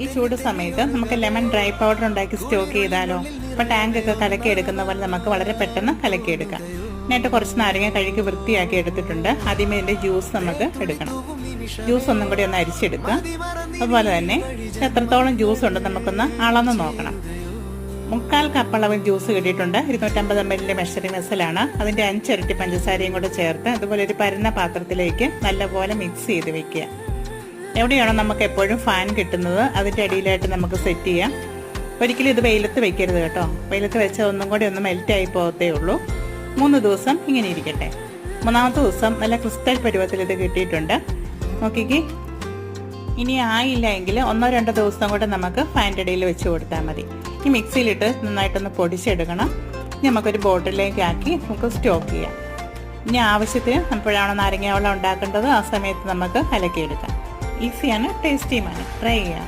ഈ ചൂട് സമയത്ത് നമുക്ക് ലെമൺ ഡ്രൈ പൗഡർ ഉണ്ടാക്കി സ്റ്റോക്ക് ചെയ്താലോ? അപ്പോൾ ടാങ്കൊക്കെ കലക്കിയെടുക്കുന്ന പോലെ നമുക്ക് വളരെ പെട്ടെന്ന് കലക്കിയെടുക്കാം. എന്നിട്ട് കുറച്ച് നാരങ്ങ കഴുകി വൃത്തിയാക്കി എടുത്തിട്ടുണ്ട്. ആദ്യമേ ഇതിൻ്റെ ജ്യൂസ് നമുക്ക് എടുക്കണം. ജ്യൂസ് ഒന്നും കൂടി ഒന്ന് അരിച്ചെടുക്കുക. അതുപോലെ തന്നെ എത്രത്തോളം ജ്യൂസ് ഉണ്ട് നമുക്കൊന്ന് അളന്ന് നോക്കണം. 3/4 കപ്പ് അളവിൽ ജ്യൂസ് കിട്ടിയിട്ടുണ്ട്. 250 ml മെഷറിംഗ് വെസലാണ്. അതിൻ്റെ 5 ഇരട്ടി പഞ്ചസാരയും കൂടെ ചേർത്ത് അതുപോലെ ഒരു പരന്ന പാത്രത്തിലേക്ക് നല്ലപോലെ മിക്സ് ചെയ്ത് വെക്കുക. എവിടെയാണോ നമുക്ക് എപ്പോഴും ഫാൻ കിട്ടുന്നത് അതിൻ്റെ അടിയിലായിട്ട് നമുക്ക് സെറ്റ് ചെയ്യാം. ഒരിക്കലും ഇത് വെയിലത്ത് വെക്കരുത് കേട്ടോ. വെയിലത്ത് വെച്ചാൽ ഒന്നും കൂടി ഒന്ന് മെൽറ്റായി പോകത്തേ ഉള്ളൂ. 3 ദിവസം ഇങ്ങനെ ഇരിക്കട്ടെ. 3ാമത്തെ ദിവസം നല്ല ക്രിസ്റ്റൽ പരുവത്തിൽ ഇത് കിട്ടിയിട്ടുണ്ട്. നോക്കിക്കേ. ഇനി ആയില്ല എങ്കിൽ 1-2 ദിവസം കൂടെ നമുക്ക് ഫാൻ്റെ അടിയിൽ വെച്ച് കൊടുത്താൽ മതി. ഈ മിക്സിയിലിട്ട് നന്നായിട്ടൊന്ന് പൊടിച്ചെടുക്കണം. ഇനി നമുക്കൊരു ബോട്ടിലേക്ക് ആക്കി നമുക്ക് സ്റ്റോക്ക് ചെയ്യാം. ഇനി ആവശ്യത്തിന് എപ്പോഴാണോ നാരങ്ങ വെള്ളം ഉണ്ടാക്കേണ്ടത് ആ സമയത്ത് നമുക്ക് കലക്കിയെടുക്കാം. ഈസിയാണ്, ടേസ്റ്റിയുമാണ്. ട്രൈ ചെയ്യാം.